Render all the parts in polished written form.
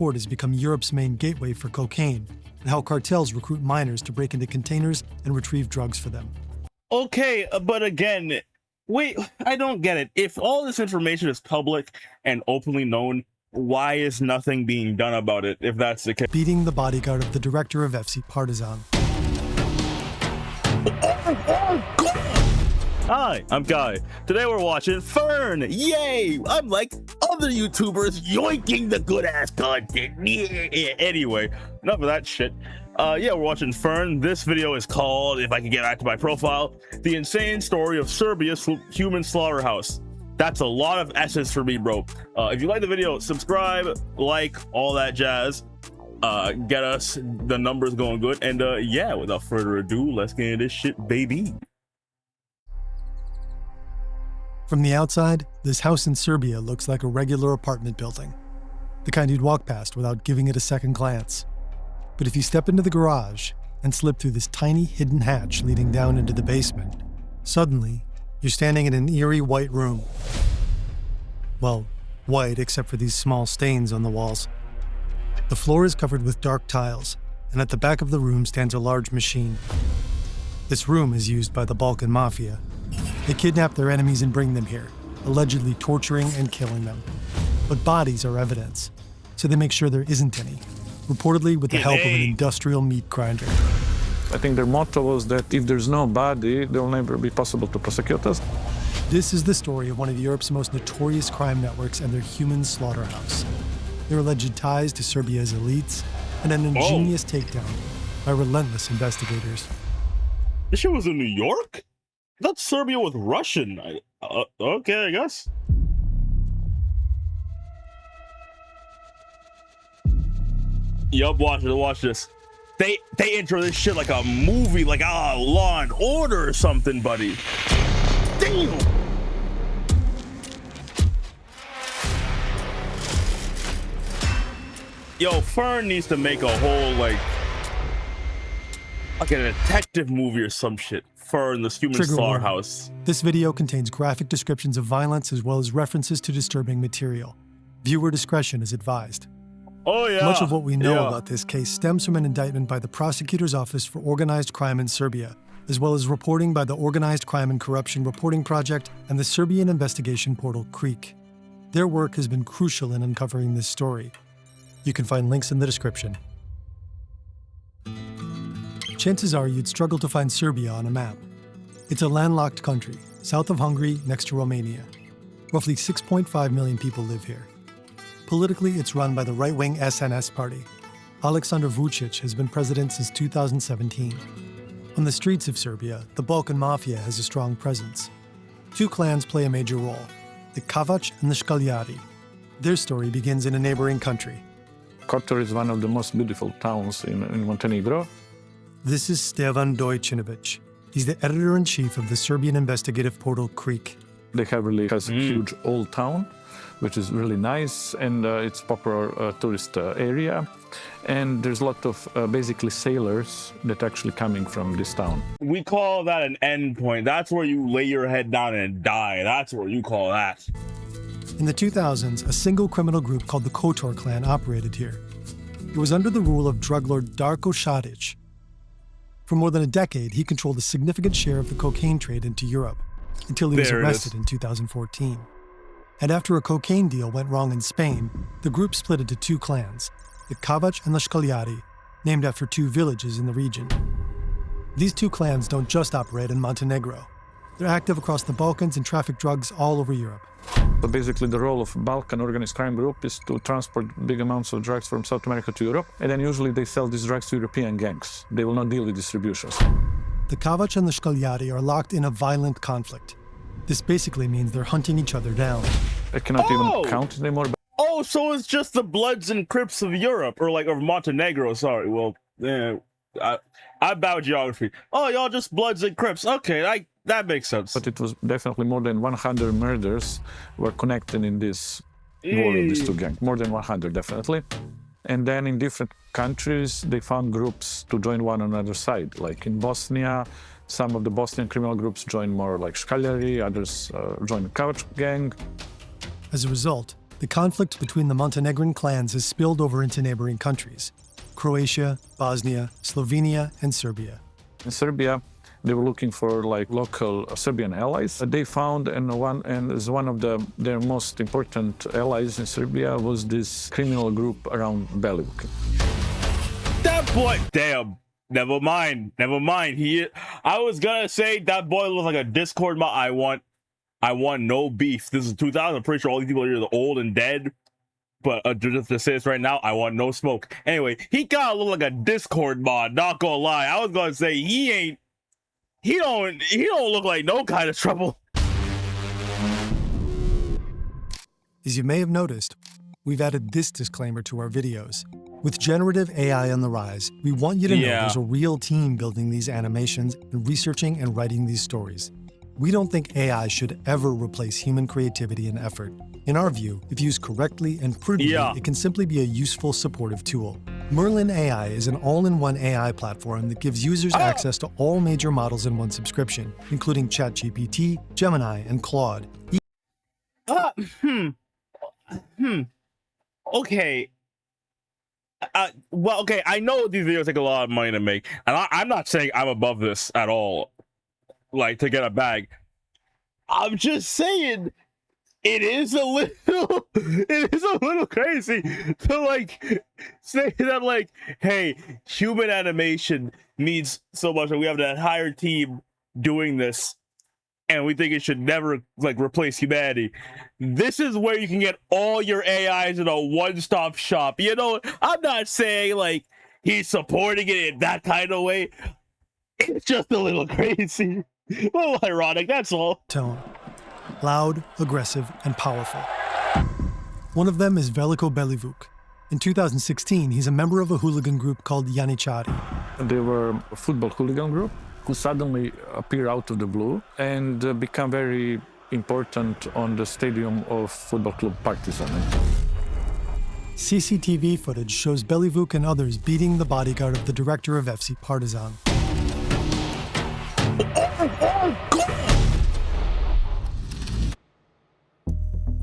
port has become Europe's main gateway for cocaine, and how cartels recruit miners to break into containers and retrieve drugs for them. Okay, but again, wait, I don't get it. If all this information is public and openly known, why is nothing being done about it, if that's the case? Beating the bodyguard of the director of FC Partizan. Oh, God! Hi, I'm Guy. Today we're watching Fern. Yay! I'm like other YouTubers yoinking the good-ass content. Yeah. Anyway, enough of that shit. Yeah, we're watching Fern. This video is called, if I can get back to my profile, The Insane Story of Serbia's Human Slaughterhouse. That's a lot of S's for me, bro. If you like the video, subscribe, like, all that jazz. Get us the numbers going good. And yeah, without further ado, let's get into this shit, baby. From the outside, this house in Serbia looks like a regular apartment building, the kind you'd walk past without giving it a second glance. But if you step into the garage and slip through this tiny hidden hatch leading down into the basement, suddenly you're standing in an eerie white room. Well, white except for these small stains on the walls. The floor is covered with dark tiles, and at the back of the room stands a large machine. This room is used by the Balkan Mafia. They kidnap their enemies and bring them here, allegedly torturing and killing them. But bodies are evidence, so they make sure there isn't any, reportedly with the help of an industrial meat grinder. I think their motto was that if there's no body, there will never be possible to prosecute us. This is the story of one of Europe's most notorious crime networks and their human slaughterhouse. Their alleged ties to Serbia's elites, and an ingenious takedown by relentless investigators. This shit was in New York? I thought Serbia was Russian. Okay, I guess. Yup, watch this. They intro this shit like a movie, like Law and Order or something, buddy. Damn. Yo, Fern needs to make a whole like a detective movie or some shit. Fern, the human slaughterhouse. This video contains graphic descriptions of violence as well as references to disturbing material. Viewer discretion is advised. Oh yeah. Much of what we know about this case stems from an indictment by the Prosecutor's Office for Organized Crime in Serbia, as well as reporting by the Organized Crime and Corruption Reporting Project and the Serbian investigation portal Creek. Their work has been crucial in uncovering this story. You can find links in the description. Chances are you'd struggle to find Serbia on a map. It's a landlocked country, south of Hungary, next to Romania. Roughly 6.5 million people live here. Politically, it's run by the right-wing SNS party. Aleksandar Vučić has been president since 2017. On the streets of Serbia, the Balkan Mafia has a strong presence. Two clans play a major role, the Kavač and the Škaljari. Their story begins in a neighboring country. Kotor is one of the most beautiful towns in Montenegro. This is Stevan Dojčinović. He's the editor-in-chief of the Serbian investigative portal Creek. They have really a huge old town, which is really nice, and it's a popular tourist area. And there's a lot of basically sailors that are actually coming from this town. We call that an end point. That's where you lay your head down and die. That's what you call that. In the 2000s, a single criminal group called the Kotor clan operated here. It was under the rule of drug lord Darko Šarić. For more than a decade, he controlled a significant share of the cocaine trade into Europe, until he was arrested in 2014. And after a cocaine deal went wrong in Spain, the group split into two clans, the Kavač and the Škaljari, named after two villages in the region. These two clans don't just operate in Montenegro. They're active across the Balkans and traffic drugs all over Europe. So basically the role of Balkan organized crime group is to transport big amounts of drugs from South America to Europe, and then usually they sell these drugs to European gangs. They will not deal with distributions. The Kavač and the Škaljari are locked in a violent conflict. This basically means they're hunting each other down. I cannot even count it anymore. Oh, so it's just the Bloods and Crips of Europe, or like of Montenegro, sorry. Well, I bow geography. Oh, y'all just Bloods and Crips. Okay, that makes sense. But it was definitely more than 100 murders were connected in this war of these two gangs. More than 100, definitely. And then in different countries, they found groups to join one another side. Like in Bosnia, some of the Bosnian criminal groups joined more like Škaljari, others joined the Kavač gang. As a result, The conflict between the Montenegrin clans has spilled over into neighboring countries: Croatia, Bosnia, Slovenia, and Serbia. In Serbia, they were looking for like local Serbian allies. They found, and as one of their most important allies in Serbia was this criminal group around Belivuk. That boy, damn. Never mind. I was gonna say that boy looks like a Discord mod. I want no beef. This is 2000. I'm pretty sure all these people are either old and dead. But just to say this right now, I want no smoke. Anyway, he kinda look like a Discord mod, not gonna lie. I was gonna say he don't look like no kind of trouble. As you may have noticed, we've added this disclaimer to our videos. With generative AI on the rise, we want you to know there's a real team building these animations and researching and writing these stories. We don't think AI should ever replace human creativity and effort. In our view, if used correctly and prudently, it can simply be a useful supportive tool. Merlin AI is an all-in-one AI platform that gives users access to all major models in one subscription, including ChatGPT, Gemini, and Claude. Okay. Well, okay, I know these videos take a lot of money to make, and I'm not saying I'm above this at all, like, to get a bag. I'm just saying it is a little crazy to, like, say that, like, hey, human animation needs so much, and we have an entire team doing this, and we think it should never, like, replace humanity. This is where you can get all your AIs in a one-stop shop. You know, I'm not saying, like, he's supporting it in that kind of way. It's just a little crazy. A little ironic, that's all. Tone. Loud, aggressive, and powerful. One of them is Veliko Belivuk. In 2016, he's a member of a hooligan group called Janičari. They were a football hooligan group who suddenly appear out of the blue and become very important on the stadium of football club Partizan. CCTV footage shows Belivuk and others beating the bodyguard of the director of FC Partizan.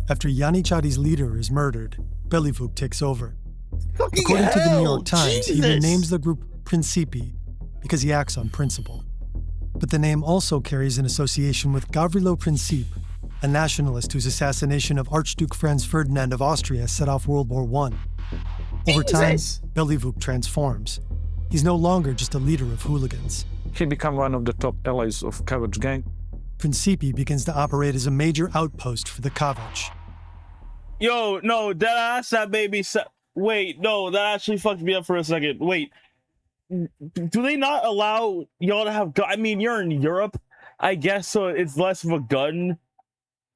After Janičari's leader is murdered, Belivuk takes over. According to the New York Times, he renames the group Principi because he acts on principle. But the name also carries an association with Gavrilo Princip, a nationalist whose assassination of Archduke Franz Ferdinand of Austria set off World War I. Over time, Belivuk transforms. He's no longer just a leader of hooligans. He became one of the top allies of Kavač gang. Principi begins to operate as a major outpost for the Kavač. Yo, no, that baby. Wait, no, that actually fucked me up for a second. Wait, do they not allow y'all to have I mean, you're in Europe, I guess, so it's less of a gun.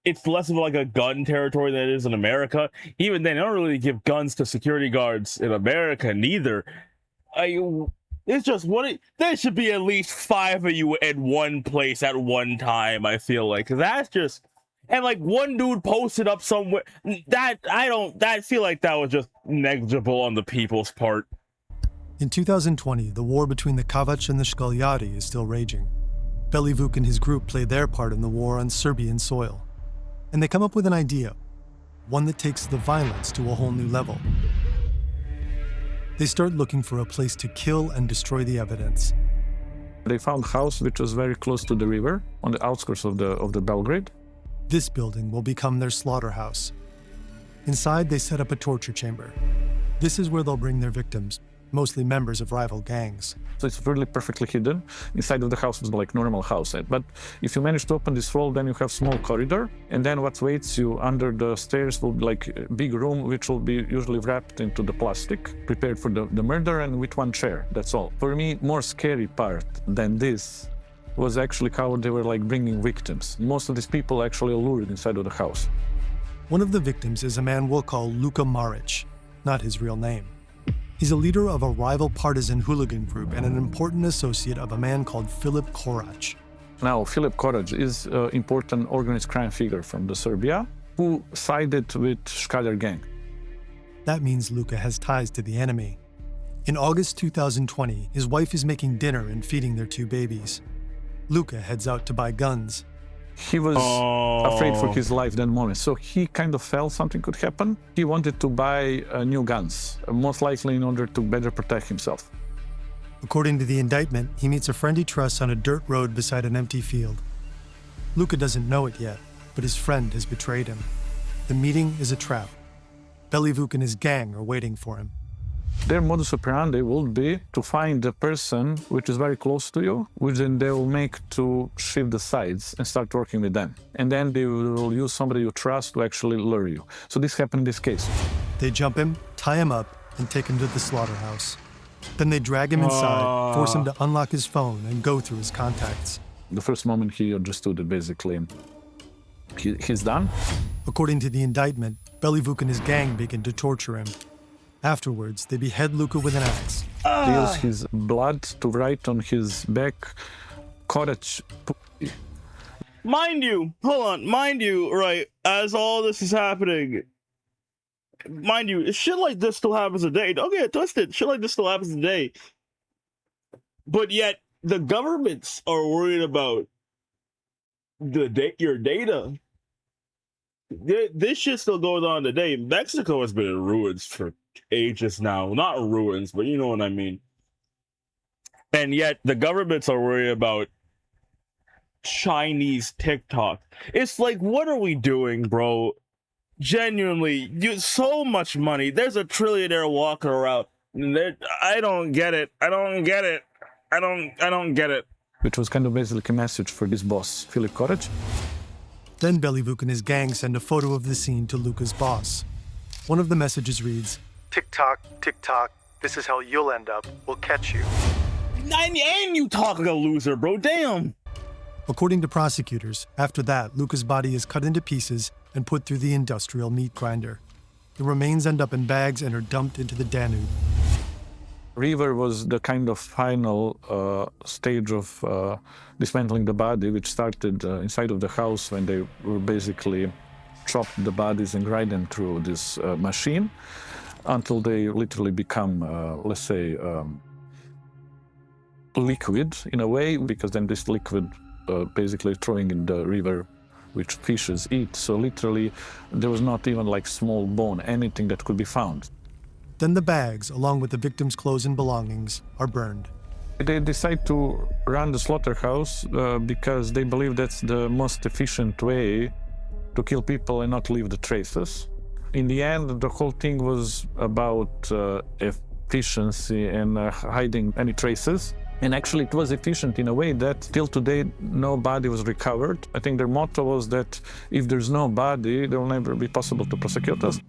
It's less of like a gun territory than it is in America. Even then, they don't really give guns to security guards in America, neither. It's just there should be at least 5 of you in one place at one time, I feel like. That's just, and like one dude posted up somewhere I feel like that was just negligible on the people's part. In 2020, the war between the Kavač and the Shkoljari is still raging. Belivuk and his group play their part in the war on Serbian soil. And they come up with an idea, one that takes the violence to a whole new level. They start looking for a place to kill and destroy the evidence. They found a house which was very close to the river, on the outskirts of the Belgrade. This building will become their slaughterhouse. Inside, they set up a torture chamber. This is where they'll bring their victims, mostly members of rival gangs. So it's really perfectly hidden. Inside of the house was like normal house. But if you manage to open this wall, then you have small corridor. And then what waits you under the stairs will be like a big room, which will be usually wrapped into the plastic, prepared for the murder, and with one chair, that's all. For me, more scary part than this was actually how they were like bringing victims. Most of these people actually lured inside of the house. One of the victims is a man we'll call Luka Maric, not his real name. He's a leader of a rival partisan hooligan group and an important associate of a man called Filip Korac. Now, Filip Korac is an important organized crime figure from the Serbia who sided with Škaljar gang. That means Luka has ties to the enemy. In August 2020, his wife is making dinner and feeding their 2 babies. Luka heads out to buy guns. He was afraid for his life that moment. So he kind of felt something could happen. He wanted to buy new guns, most likely in order to better protect himself. According to the indictment, he meets a friend he trusts on a dirt road beside an empty field. Luka doesn't know it yet, but his friend has betrayed him. The meeting is a trap. Belivuk and his gang are waiting for him. Their modus operandi will be to find a person which is very close to you, which then they will make to shift the sides and start working with them. And then they will use somebody you trust to actually lure you. So this happened in this case. They jump him, tie him up, and take him to the slaughterhouse. Then they drag him inside, force him to unlock his phone and go through his contacts. The first moment he understood that basically he's done. According to the indictment, Belivuk and his gang begin to torture him. Afterwards, they behead Luka with an axe. They use his blood to write on his back, courage. Mind you, right, as all this is happening, mind you, shit like this still happens today. Don't get it twisted. Shit like this still happens today. But yet, the governments are worried about your data. This shit still goes on today. Mexico has been in ruins for ages now. Not ruins, but you know what I mean. And yet, the governments are worried about Chinese TikTok. It's like, what are we doing, bro? Genuinely, so much money. There's a trillionaire walking around. I don't get it. I don't get it. I don't get it. Which was kind of basically a message for this boss, Philip Courage. Then Belivuk and his gang send a photo of the scene to Luka's boss. One of the messages reads, "TikTok, TikTok, this is how you'll end up. We'll catch you." And you talk like a loser, bro. Damn. According to prosecutors, after that, Luka's body is cut into pieces and put through the industrial meat grinder. The remains end up in bags and are dumped into the Danube. River was the kind of final stage of dismantling the body, which started inside of the house when they were basically chopped the bodies and grind them through this machine until they literally become, let's say, liquid in a way, because then this liquid basically throwing in the river, which fishes eat. So literally, there was not even like small bone, anything that could be found. Then the bags, along with the victims' clothes and belongings, are burned. They decide to run the slaughterhouse because they believe that's the most efficient way to kill people and not leave the traces. In the end, the whole thing was about efficiency and hiding any traces. And actually, it was efficient in a way that till today, no body was recovered. I think their motto was that if there's no body, there will never be possible to prosecute us.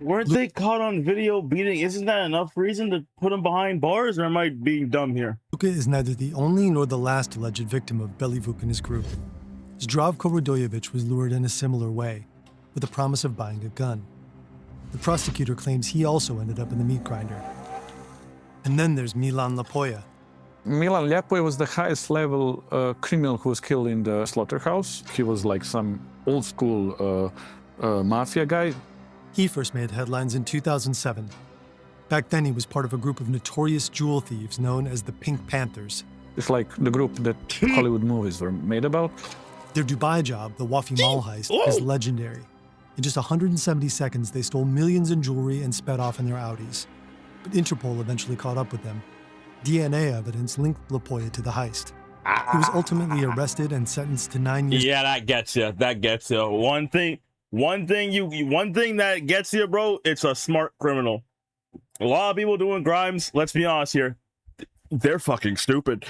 Weren't they caught on video beating? Isn't that enough reason to put them behind bars, or am I being dumb here? Luka is neither the only nor the last alleged victim of Belivuk and his group. Zdravko Radojevic was lured in a similar way, with the promise of buying a gun. The prosecutor claims he also ended up in the meat grinder. And then there's Milan Lapoja. Milan Lapoja was the highest level criminal who was killed in the slaughterhouse. He was like some old school mafia guy. He first made headlines in 2007. Back then, he was part of a group of notorious jewel thieves known as the Pink Panthers. It's like the group that Hollywood movies were made about. Their Dubai job, the Wafi Mall heist, is legendary. In just 170 seconds, they stole millions in jewelry and sped off in their Audis. But Interpol eventually caught up with them. DNA evidence linked Lapoja to the heist. He was ultimately arrested and sentenced to 9 years. Yeah, that gets you. That gets you. One thing that gets you, bro, it's a smart criminal. A lot of people doing crimes, let's be honest here, they're fucking stupid.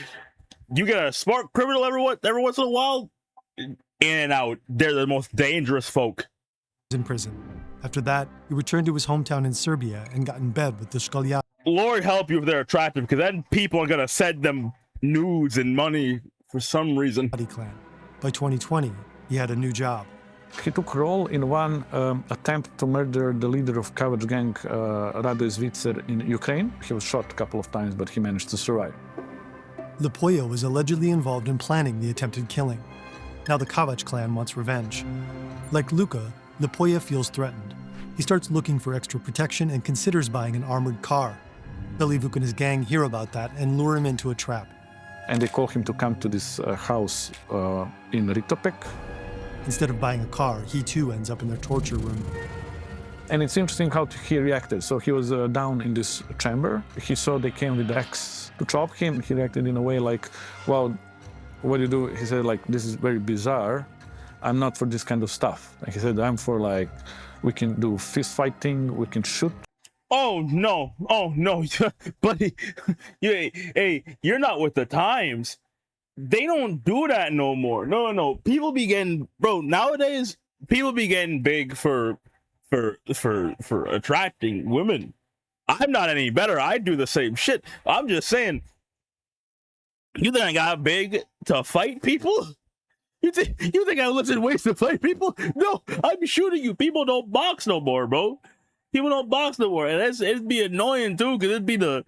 You get a smart criminal every once in a while, in and out. They're the most dangerous folk. In prison. After that, he returned to his hometown in Serbia and got in bed with the Shkolja. Lord help you if they're attractive, because then people are gonna send them nudes and money for some reason. Clan. By 2020, he had a new job. He took role in one attempt to murder the leader of Kavač gang, Rado Zvitser, in Ukraine. He was shot a couple of times, but he managed to survive. Lapoja was allegedly involved in planning the attempted killing. Now the Kavač clan wants revenge. Like Luka, Lapoja feels threatened. He starts looking for extra protection and considers buying an armored car. Belivuk and his gang hear about that and lure him into a trap. and they call him to come to this house in Ritopek. Instead of buying a car, he too ends up in their torture room. And it's interesting how he reacted. So he was down in this chamber. He saw they came with the axe to chop him. He reacted in a way like, well, what do you do? He said, like, this is very bizarre. I'm not for this kind of stuff. And he said, I'm for, like, we can do fist fighting, we can shoot. Oh no, buddy, hey, you're not with the times. They don't do that no more. No. People be getting, bro, nowadays, people be getting big for attracting women. I'm not any better. I do the same shit. I'm just saying, you think I got big to fight people? You think I lifted weights to fight people? No, I'm shooting you. People don't box no more, bro. People don't box no more, and it'd be annoying too, cause it'd be the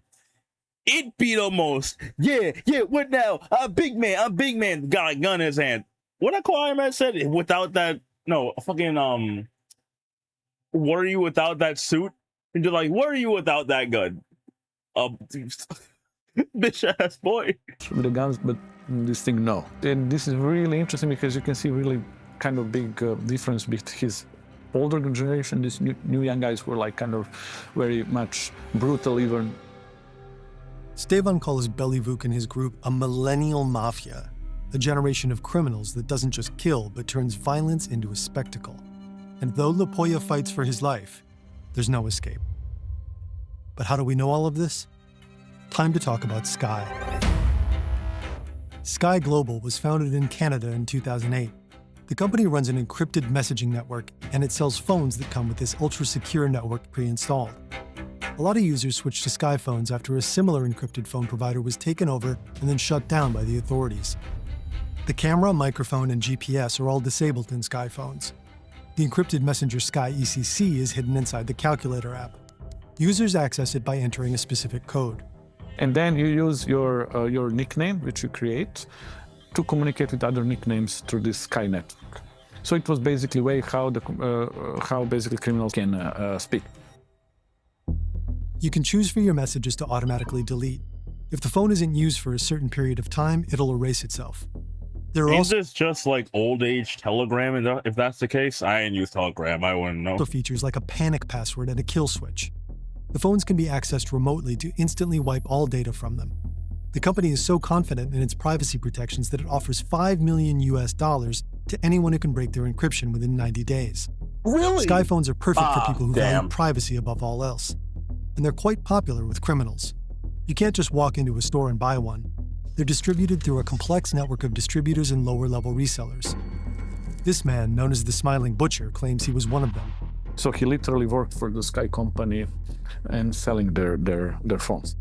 most. Yeah. What now? I'm big man. Got a gun in his hand. What that Iron Man said? Without that, no, fucking what are you without that suit? And you're like, what are you without that gun? Bitch ass boy. With the guns, but this thing, no. And this is really interesting because you can see really kind of big difference between his older generation, these new young guys were like kind of very much brutal even. Stevan calls Belivuc and his group a millennial mafia, a generation of criminals that doesn't just kill but turns violence into a spectacle. And though Lepoya fights for his life, there's no escape. But how do we know all of this? Time to talk about Sky. Sky Global was founded in Canada in 2008. The company runs an encrypted messaging network, and it sells phones that come with this ultra-secure network pre-installed. A lot of users switched to Sky phones after a similar encrypted phone provider was taken over and then shut down by the authorities. The camera, microphone, and GPS are all disabled in Sky phones. The encrypted messenger Sky ECC is hidden inside the calculator app. Users access it by entering a specific code. And then you use your nickname, which you create, to communicate with other nicknames through this Sky network. So it was basically way how basically criminals can speak. You can choose for your messages to automatically delete. If the phone isn't used for a certain period of time, it'll erase itself. There are also this just like old age Telegram, and if that's the case, I ain't use Telegram. I wouldn't know. Features like a panic password and a kill switch. The phones can be accessed remotely to instantly wipe all data from them. The company is so confident in its privacy protections that it offers $5 million to anyone who can break their encryption within 90 days. Really? Sky phones are perfect for people who value privacy above all else. And they're quite popular with criminals. You can't just walk into a store and buy one. They're distributed through a complex network of distributors and lower-level resellers. This man, known as the Smiling Butcher, claims he was one of them. So he literally worked for the Sky company and selling their phones.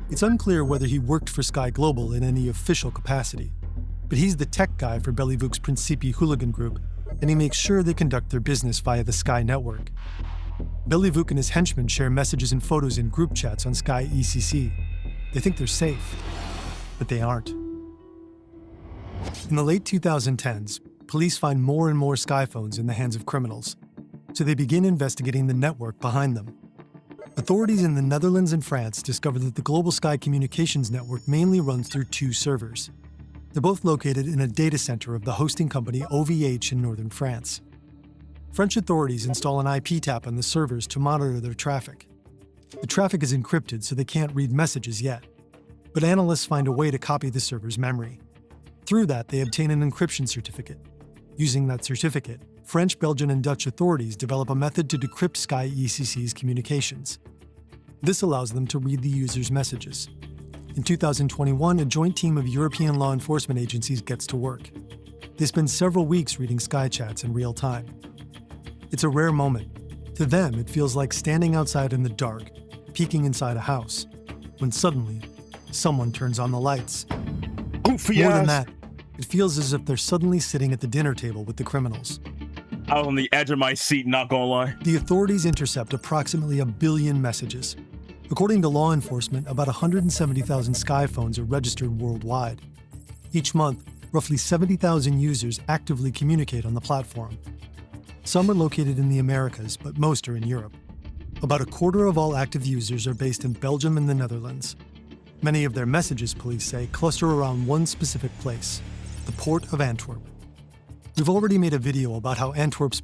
It's unclear whether he worked for Sky Global in any official capacity, but he's the tech guy for Belivuc's Principi hooligan group, and he makes sure they conduct their business via the Sky network. Belivuc and his henchmen share messages and photos in group chats on Sky ECC. They think they're safe, but they aren't. In the late 2010s, police find more and more Sky phones in the hands of criminals, so they begin investigating the network behind them. Authorities in the Netherlands and France discovered that the global Sky communications network mainly runs through two servers. They're both located in a data center of the hosting company OVH in northern France. French authorities install an IP tap on the servers to monitor their traffic. The traffic is encrypted, so they can't read messages yet. But analysts find a way to copy the server's memory. Through that, they obtain an encryption certificate. Using that certificate, French, Belgian, and Dutch authorities develop a method to decrypt Sky ECC's communications. This allows them to read the user's messages. In 2021, a joint team of European law enforcement agencies gets to work. They spend several weeks reading Sky chats in real time. It's a rare moment. To them, it feels like standing outside in the dark, peeking inside a house, when suddenly, someone turns on the lights. Goofy More ass. than that, it feels as if they're suddenly sitting at the dinner table with the criminals. I was on the edge of my seat, not gonna lie. The authorities intercept approximately 1 billion messages. According to law enforcement, about 170,000 Sky phones are registered worldwide. Each month, roughly 70,000 users actively communicate on the platform. Some are located in the Americas, but most are in Europe. About a quarter of all active users are based in Belgium and the Netherlands. Many of their messages, police say, cluster around one specific place, the port of Antwerp. We've already made a video about how Antwerp's